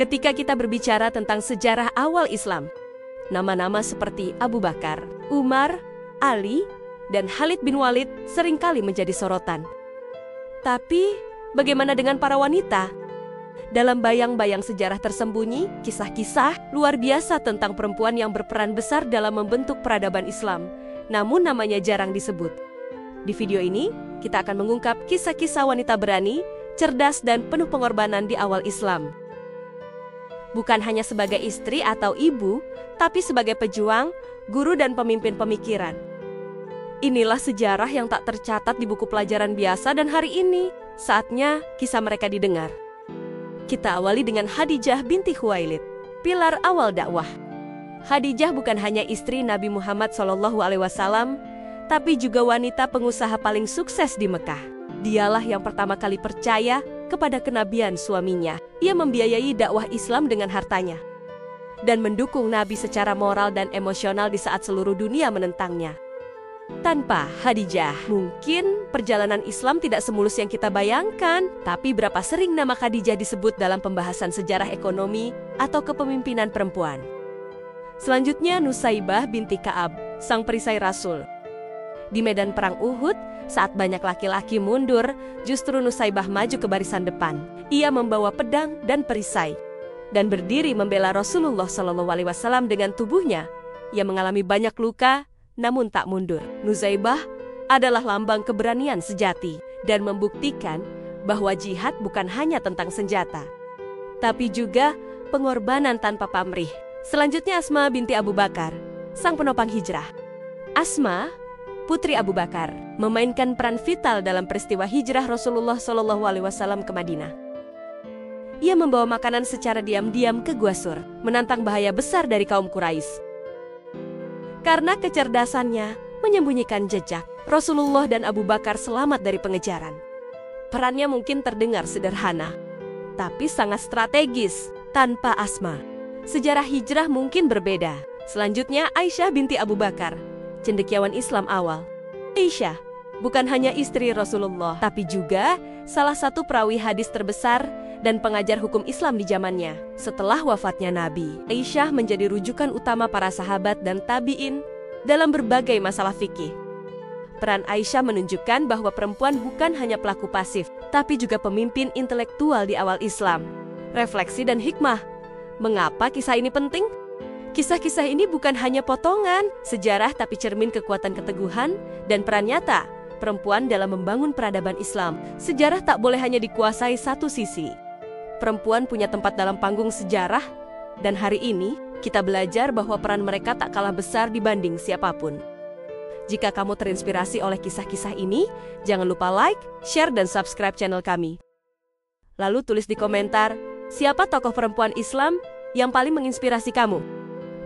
Ketika kita berbicara tentang sejarah awal Islam, nama-nama seperti Abu Bakar, Umar, Ali, dan Khalid bin Walid seringkali menjadi sorotan. Tapi, bagaimana dengan para wanita? Dalam bayang-bayang sejarah tersembunyi, kisah-kisah luar biasa tentang perempuan yang berperan besar dalam membentuk peradaban Islam, namun namanya jarang disebut. Di video ini, kita akan mengungkap kisah-kisah wanita berani, cerdas, dan penuh pengorbanan di awal Islam. Bukan hanya sebagai istri atau ibu, tapi sebagai pejuang, guru, dan pemimpin pemikiran. Inilah sejarah yang tak tercatat di buku pelajaran biasa, dan hari ini saatnya kisah mereka didengar. Kita awali dengan Khadijah binti Khuwailid, pilar awal dakwah. Khadijah bukan hanya istri Nabi Muhammad SAW, tapi juga wanita pengusaha paling sukses di Mekah. Dialah yang pertama kali percaya kepada kenabian suaminya. Ia membiayai dakwah Islam dengan hartanya dan mendukung Nabi secara moral dan emosional di saat seluruh dunia menentangnya. Tanpa Khadijah, mungkin perjalanan Islam tidak semulus yang kita bayangkan. Tapi berapa sering nama Khadijah disebut dalam pembahasan sejarah ekonomi atau kepemimpinan perempuan. Selanjutnya Nusaibah binti Ka'ab, sang perisai Rasul. Di medan perang Uhud, saat banyak laki-laki mundur, justru Nusaibah maju ke barisan depan. Ia membawa pedang dan perisai dan berdiri membela Rasulullah SAW dengan tubuhnya. Ia mengalami banyak luka, namun tak mundur. Nusaibah adalah lambang keberanian sejati dan membuktikan bahwa jihad bukan hanya tentang senjata, tapi juga pengorbanan tanpa pamrih. Selanjutnya Asma binti Abu Bakar, sang penopang hijrah. Asma, putri Abu Bakar, memainkan peran vital dalam peristiwa hijrah Rasulullah SAW ke Madinah. Ia membawa makanan secara diam-diam ke Gua Sur, menantang bahaya besar dari kaum Quraisy. Karena kecerdasannya menyembunyikan jejak, Rasulullah dan Abu Bakar selamat dari pengejaran. Perannya mungkin terdengar sederhana, tapi sangat strategis. Tanpa Asma, sejarah hijrah mungkin berbeda. Selanjutnya Aisyah binti Abu Bakar, cendekiawan Islam awal. Aisyah bukan hanya istri Rasulullah, tapi juga salah satu perawi hadis terbesar dan pengajar hukum Islam di zamannya. Setelah wafatnya Nabi, Aisyah menjadi rujukan utama para sahabat dan tabi'in dalam berbagai masalah fikih. Peran Aisyah menunjukkan bahwa perempuan bukan hanya pelaku pasif, tapi juga pemimpin intelektual di awal Islam. Refleksi dan hikmah. Mengapa kisah ini penting? Kisah-kisah ini bukan hanya potongan sejarah, tapi cermin kekuatan keteguhan dan peran nyata perempuan dalam membangun peradaban Islam. Sejarah tak boleh hanya dikuasai satu sisi. Perempuan punya tempat dalam panggung sejarah, dan hari ini kita belajar bahwa peran mereka tak kalah besar dibanding siapapun. Jika kamu terinspirasi oleh kisah-kisah ini, jangan lupa like, share, dan subscribe channel kami. Lalu tulis di komentar, siapa tokoh perempuan Islam yang paling menginspirasi kamu?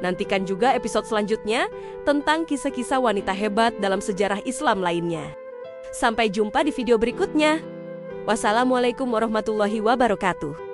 Nantikan juga episode selanjutnya tentang kisah-kisah wanita hebat dalam sejarah Islam lainnya. Sampai jumpa di video berikutnya. Wassalamualaikum warahmatullahi wabarakatuh.